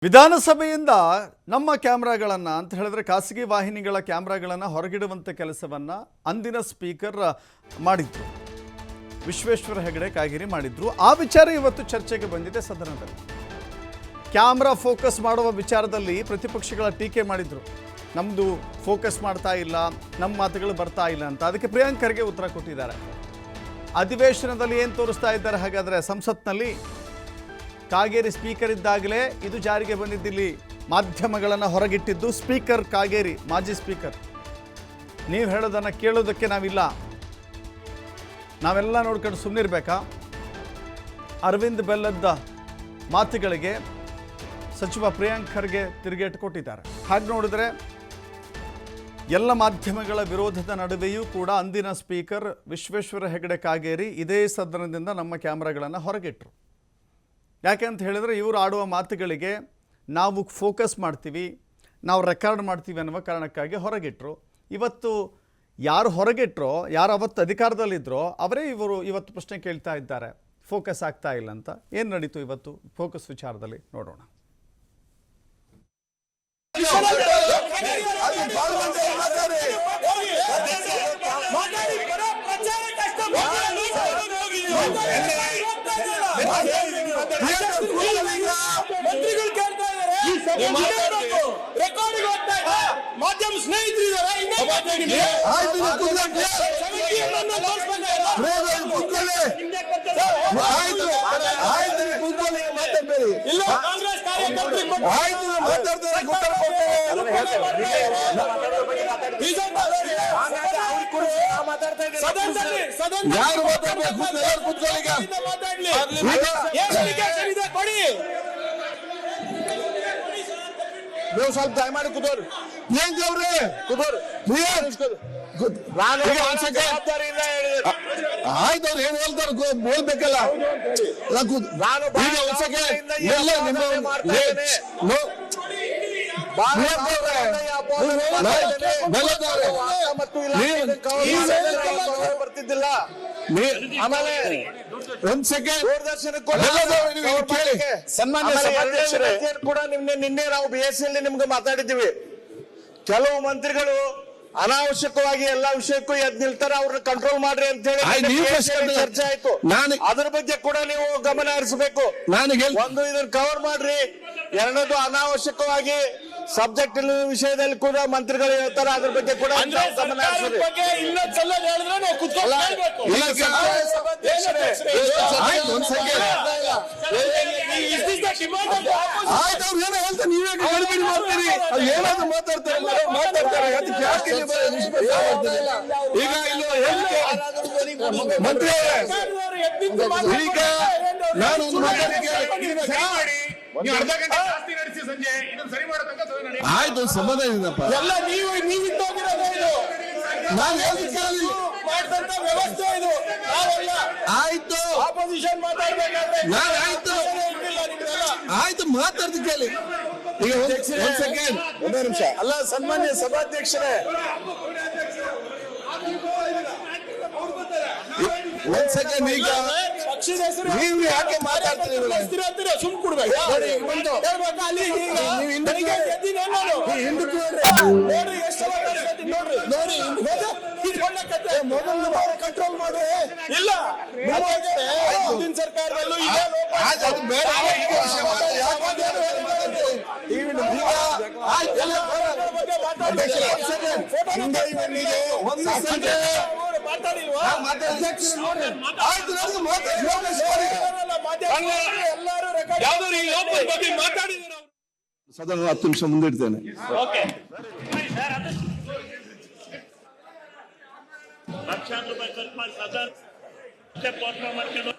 ವಿಧಾನಸಭೆಯಿಂದ ನಮ್ಮ ಕ್ಯಾಮೆರಾಗಳನ್ನು ಅಂತ ಹೇಳಿದ್ರೆ ಖಾಸಗಿ ವಾಹಿನಿಗಳ ಕ್ಯಾಮೆರಾಗಳನ್ನು ಹೊರಗಿಡುವಂತ ಕೆಲಸವನ್ನ ಅಂದಿನ ಸ್ಪೀಕರ್ ಮಾಡಿದ್ರು. ವಿಶ್ವೇಶ್ವರ ಹೆಗಡೆ ಕಾಗೇರಿ ಮಾಡಿದ್ರು. ಆ ವಿಚಾರ ಇವತ್ತು ಚರ್ಚೆಗೆ ಬಂದಿದೆ ಸದನದಲ್ಲಿ. ಕ್ಯಾಮೆರಾ ಫೋಕಸ್ ಮಾಡುವ ವಿಚಾರದಲ್ಲಿ ಪ್ರತಿಪಕ್ಷಗಳ ಟೀಕೆ ಮಾಡಿದ್ರು. ನಮ್ಮದು ಫೋಕಸ್ ಮಾಡ್ತಾ ಇಲ್ಲ, ನಮ್ಮ ಮಾತುಗಳು ಬರ್ತಾ ಇಲ್ಲ ಅಂತ. ಅದಕ್ಕೆ ಪ್ರಿಯಾಂಕ್ ಖರ್ಗೆ ಉತ್ತರ ಕೊಟ್ಟಿದ್ದಾರೆ. ಅಧಿವೇಶನದಲ್ಲಿ ಏನು ತೋರಿಸ್ತಾ ಇದ್ದಾರೆ ಹಾಗಾದರೆ? ಸಂಸತ್ನಲ್ಲಿ ಕಾಗೇರಿ ಸ್ಪೀಕರ್ ಇದ್ದಾಗಲೇ ಇದು ಜಾರಿಗೆ ಬಂದಿದ್ದಿಲ್ಲಿ. ಮಾಧ್ಯಮಗಳನ್ನು ಹೊರಗಿಟ್ಟಿದ್ದು ಸ್ಪೀಕರ್ ಕಾಗೇರಿ, ಮಾಜಿ ಸ್ಪೀಕರ್. ನೀವು ಹೇಳೋದನ್ನು ಕೇಳೋದಕ್ಕೆ ನಾವಿಲ್ಲ, ನಾವೆಲ್ಲ ನೋಡ್ಕೊಂಡು ಸುಮ್ಮನಿರ್ಬೇಕಾ? ಅರವಿಂದ್ ಬೆಲ್ಲದ ಮಾತುಗಳಿಗೆ ಸಚಿವ ಪ್ರಿಯಾಂಕ್ ಖರ್ಗೆ ತಿರುಗೇಟು ಕೊಟ್ಟಿದ್ದಾರೆ. ಹಾಗೆ ನೋಡಿದ್ರೆ ಎಲ್ಲ ಮಾಧ್ಯಮಗಳ ವಿರೋಧದ ನಡುವೆಯೂ ಕೂಡ ಅಂದಿನ ಸ್ಪೀಕರ್ ವಿಶ್ವೇಶ್ವರ ಹೆಗಡೆ ಕಾಗೇರಿ ಇದೇ ಸದನದಿಂದ ನಮ್ಮ ಕ್ಯಾಮ್ರಾಗಳನ್ನು ಹೊರಗಿಟ್ಟರು. ಯಾಕೆ ಅಂತ ಹೇಳಿದ್ರೆ ಇವರು ಆಡುವ ಮಾತುಗಳಿಗೆ ನಾವು ಫೋಕಸ್ ಮಾಡ್ತೀವಿ, ನಾವು ರೆಕಾರ್ಡ್ ಮಾಡ್ತೀವಿ ಅನ್ನುವ ಕಾರಣಕ್ಕಾಗಿ ಹೊರಗಿಟ್ಟರು. ಇವತ್ತು ಯಾರು ಹೊರಗಿಟ್ಟರೋ, ಯಾರು ಅವತ್ತು ಅಧಿಕಾರದಲ್ಲಿದ್ದರೋ ಅವರೇ ಇವತ್ತು ಪ್ರಶ್ನೆ ಕೇಳ್ತಾ ಇದ್ದಾರೆ, ಫೋಕಸ್ ಆಗ್ತಾ ಇಲ್ಲ ಅಂತ. ಏನು ನಡೀತು ಇವತ್ತು ಫೋಕಸ್ ವಿಚಾರದಲ್ಲಿ ನೋಡೋಣ. ಮಾಧ್ಯಮ ಸ್ನೇಹಿತರು ನೀವು ಸ್ವಲ್ಪ ದಯಮಾಡಿ ಕೂತೋರು. ಆಯ್ತು, ಅವ್ರು ಏನ್ ಹೇಳ್ತಾರೆ ಬೋಲ್ಬೇಕಲ್ಲ. ಬರ್ತಿದ್ದಿಲ್ಲ. ಆಮೇಲೆ ಒಂದ್ ಸೆಕೆಂಡ್ ಕೂಡ ನಿನ್ನೆ ನಾವು BSc ನಿಮ್ಗೆ ಮಾತಾಡಿದ್ದೀವಿ. ಕೆಲವು ಮಂತ್ರಿಗಳು ಅನಾವಶ್ಯಕವಾಗಿ ಎಲ್ಲಾ ವಿಷಯಕ್ಕೂ ಎದ್ ನಿಲ್ತಾರೆ, ಅವ್ರನ್ನ ಕಂಟ್ರೋಲ್ ಮಾಡ್ರಿ ಅಂತ ಹೇಳಿ ಚರ್ಚೆ ಆಯ್ತು. ಅದ್ರ ಬಗ್ಗೆ ಕೂಡ ನೀವು ಗಮನ ಹರಿಸಬೇಕು. ಒಂದು ಇದನ್ನ ಕವರ್ ಮಾಡ್ರಿ, ಎರಡನೇದು ಅನಾವಶ್ಯಕವಾಗಿ ಸಬ್ಜೆಕ್ಟ್ ವಿಷಯದಲ್ಲಿ ಕೂಡ ಮಂತ್ರಿಗಳು ಹೇಳ್ತಾರೆ, ಅದ್ರ ಬಗ್ಗೆ ಕೂಡ ಗಮನ ಏನಾದ್ರು ಮಾತಾಡ್ತಾರೆ. ಈಗ ಮಂತ್ರಿ ಈಗ ನಾನು ಆಯ್ತು, ಸಂಬಂಧ ಇದೆಯಪ್ಪ. ಎಲ್ಲ ನೀವಿದ್ದೋಗಿರೋದು ನಾನು ಮಾಡಿದಂತ ವ್ಯವಸ್ಥೆ ಇದು. ನಾವೆಲ್ಲ ಆಯ್ತು, ಆಪೋಸಿಷನ್ ಮಾತಾಡ್ಬೇಕಾದ್ರೆ ನಾನು ಆಯ್ತು ಮಾತಾಡ್ತೀನಿ ಕೇಳಿ. ಈಗ ಒಂದ್ ಸೆಕೆಂಡ್, ಒಂದೇ ನಿಮಿಷ. ಅಲ್ಲ, ಸನ್ಮಾನ್ಯ ಸಭಾಧ್ಯಕ್ಷರೇ, ಒಂದ್ ಸೆಕೆಂಡ್. ಈಗ ಪಕ್ಷದ ಹೆಸರು ನೀವು ಯಾಕೆ ಮಾತಾಡ್ತೀರಿ? ಸುಮ್ ಕೊಡ್ಬೇಕು. ಕಂಟ್ರೋಲ್ ಮಾಡಿ. ಇಲ್ಲ, ಮುಂದಿನ ಸರ್ಕಾರದಲ್ಲೂ ಸದನ 10 ನಿಮಿಷ ಮುಂದಿಡ್ತೇನೆ. ಲಕ್ಷಾಂತರ ರೂಪಾಯಿ ಖರ್ಚು ಮಾಡಿ ಸದನ ಮಾಡ್ಕೊಂಡು